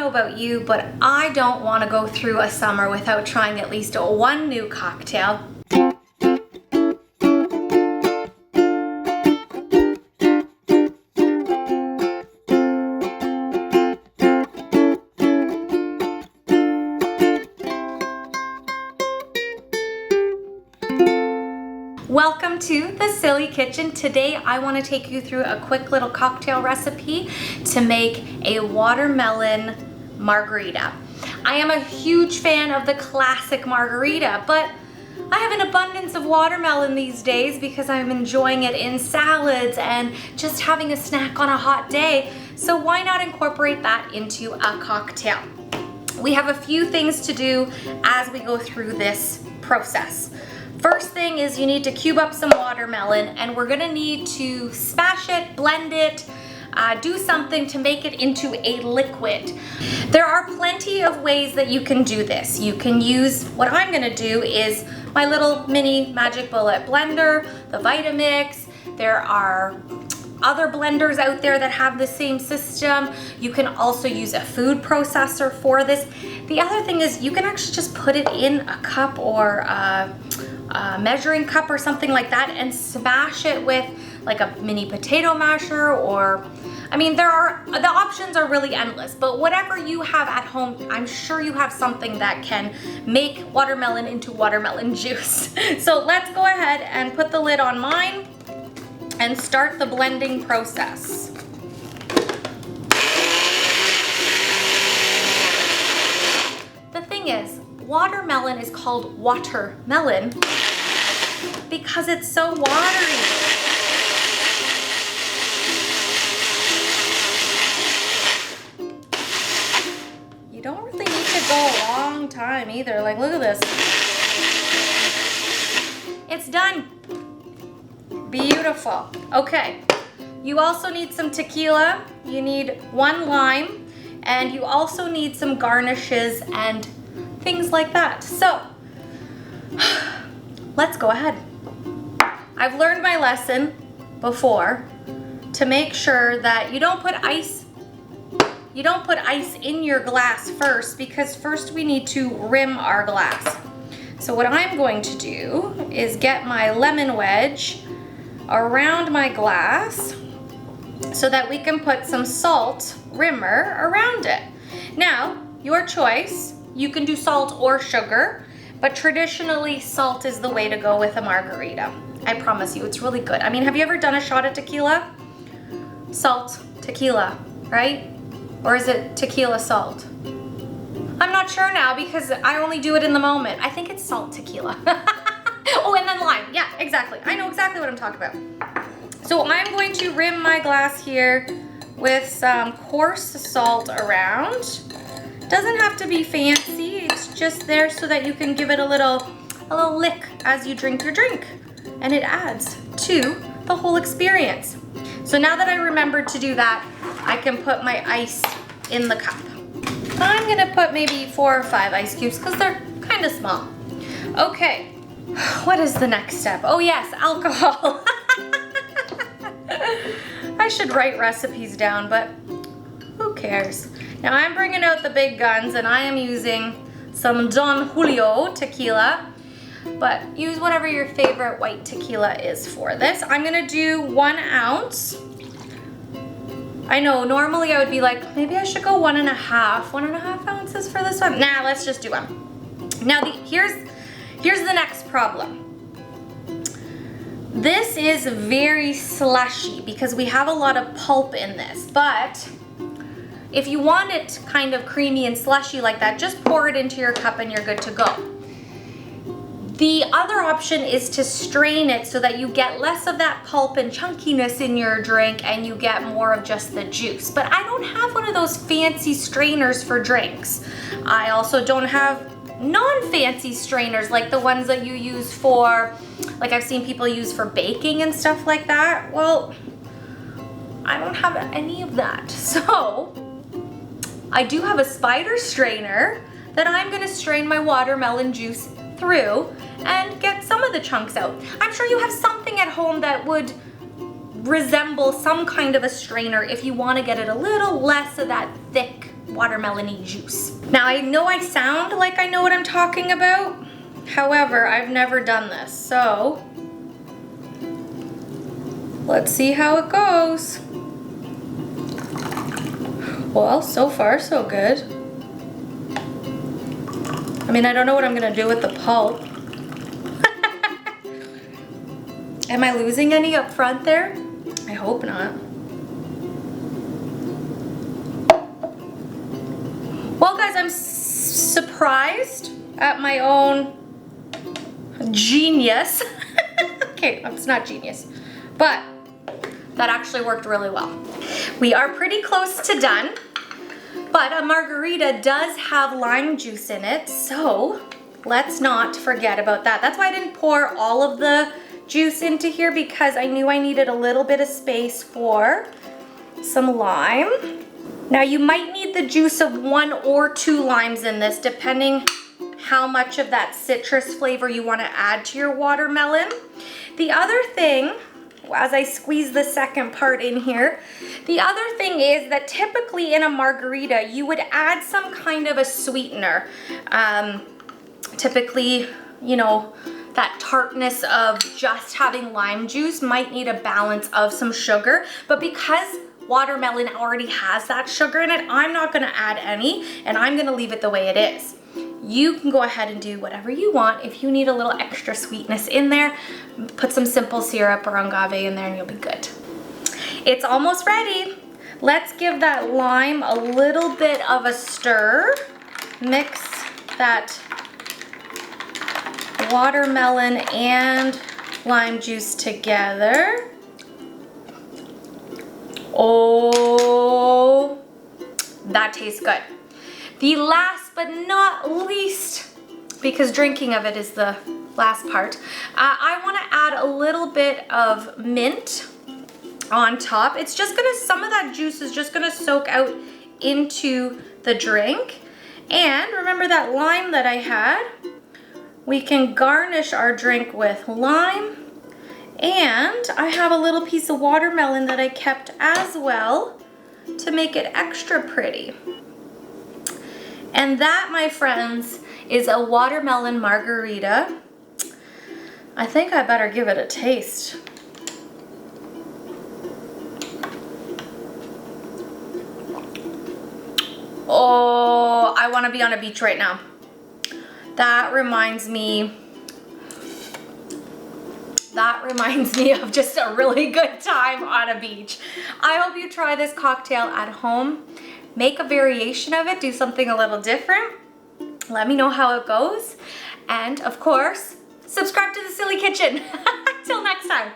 know about you, but I don't want to go through a summer without trying at least one new cocktail. Welcome to the Silly Kitchen. Today I want to take you through a quick little cocktail recipe to make a watermelon margarita. I am a huge fan of the classic margarita, but I have an abundance of watermelon these days because I'm enjoying it in salads and just having a snack on a hot day. So why not incorporate that into a cocktail? We have a few things to do as we go through this process. First thing is you need to cube up some watermelon, and we're gonna need to smash it, blend it, do something to make it into a liquid. There are plenty of ways that you can do this. You can use, what I'm gonna do is my little mini Magic Bullet blender, the Vitamix. There are other blenders out there that have the same system. You can also use a food processor for this. The other thing is you can actually just put it in a cup or a measuring cup or something like that and smash it with like a mini potato masher, or I mean, the options are really endless, but whatever you have at home, I'm sure you have something that can make watermelon into watermelon juice. So let's go ahead and put the lid on mine and start the blending process. The thing is, watermelon is called watermelon because it's so watery. You don't really need to go a long time either. Like, look at this. It's done. Beautiful. Okay, you also need some tequila, you need 1 lime, and you also need some garnishes and things like that. So, let's go ahead. I've learned my lesson before to make sure that you don't put ice in your glass first, because first we need to rim our glass. So what I'm going to do is get my lemon wedge around my glass so that we can put some salt rimmer around it. Now, your choice, you can do salt or sugar, but traditionally salt is the way to go with a margarita. I promise you, it's really good. I mean, have you ever done a shot of tequila? Salt, tequila, right? Or is it tequila salt? I'm not sure now because I only do it in the moment. I think it's salt tequila. Oh, and then lime. Yeah, exactly. I know exactly what I'm talking about. So I'm going to rim my glass here with some coarse salt around. Doesn't have to be fancy. It's just there so that you can give it a little lick as you drink your drink. And it adds to the whole experience. So now that I remembered to do that, I can put my ice in the cup. I'm gonna put maybe 4 or 5 ice cubes because they're kind of small. Okay. What is the next step? Oh yes, alcohol. I should write recipes down, but who cares? Now I'm bringing out the big guns and I am using some Don Julio tequila, but use whatever your favorite white tequila is for this. I'm gonna do 1 ounce. I know, normally I would be like, maybe I should go 1.5 ounces for this one. Nah, let's just do 1. Now here's the next problem. This is very slushy because we have a lot of pulp in this, but if you want it kind of creamy and slushy like that, just pour it into your cup and you're good to go. The other option is to strain it so that you get less of that pulp and chunkiness in your drink and you get more of just the juice. But I don't have one of those fancy strainers for drinks. I also don't have non-fancy strainers like the ones that you use for, like I've seen people use for baking and stuff like that. Well, I don't have any of that. So I do have a spider strainer that I'm gonna strain my watermelon juice through and get some of the chunks out. I'm sure you have something at home that would resemble some kind of a strainer if you want to get it a little less of that thick watermelon-y juice. Now I know I sound like I know what I'm talking about. However, I've never done this, so let's see how it goes. Well, so far so good. I mean, I don't know what I'm gonna do with the pulp. Am I losing any up front there? I hope not. Well guys, I'm surprised at my own genius. Okay, it's not genius, but that actually worked really well. We are pretty close to done, but a margarita does have lime juice in it, so let's not forget about that. That's why I didn't pour all of the juice into here, because I knew I needed a little bit of space for some lime. Now you might need the juice of 1 or 2 limes in this, depending how much of that citrus flavor you want to add to your watermelon. The other thing, as I squeeze the second part in here, the other thing is that typically in a margarita you would add some kind of a sweetener. Typically, you know, that tartness of just having lime juice might need a balance of some sugar, but because watermelon already has that sugar in it, I'm not gonna add any, and I'm gonna leave it the way it is. You can go ahead and do whatever you want. If you need a little extra sweetness in there, put some simple syrup or agave in there and you'll be good. It's almost ready. Let's give that lime a little bit of a stir. Mix that watermelon and lime juice together. Oh, that tastes good. The last but not least, because drinking of it is the last part, I want to add a little bit of mint on top. It's just gonna, some of that juice is just gonna soak out into the drink. And remember that lime that I had? We can garnish our drink with lime. And I have a little piece of watermelon that I kept as well to make it extra pretty. And that, my friends, is a watermelon margarita. I think I better give it a taste. Oh, I want to be on a beach right now. That reminds me of just a really good time on a beach. I hope you try this cocktail at home. Make a variation of it, do something a little different. Let me know how it goes. And of course, subscribe to The Silly Kitchen. Till next time.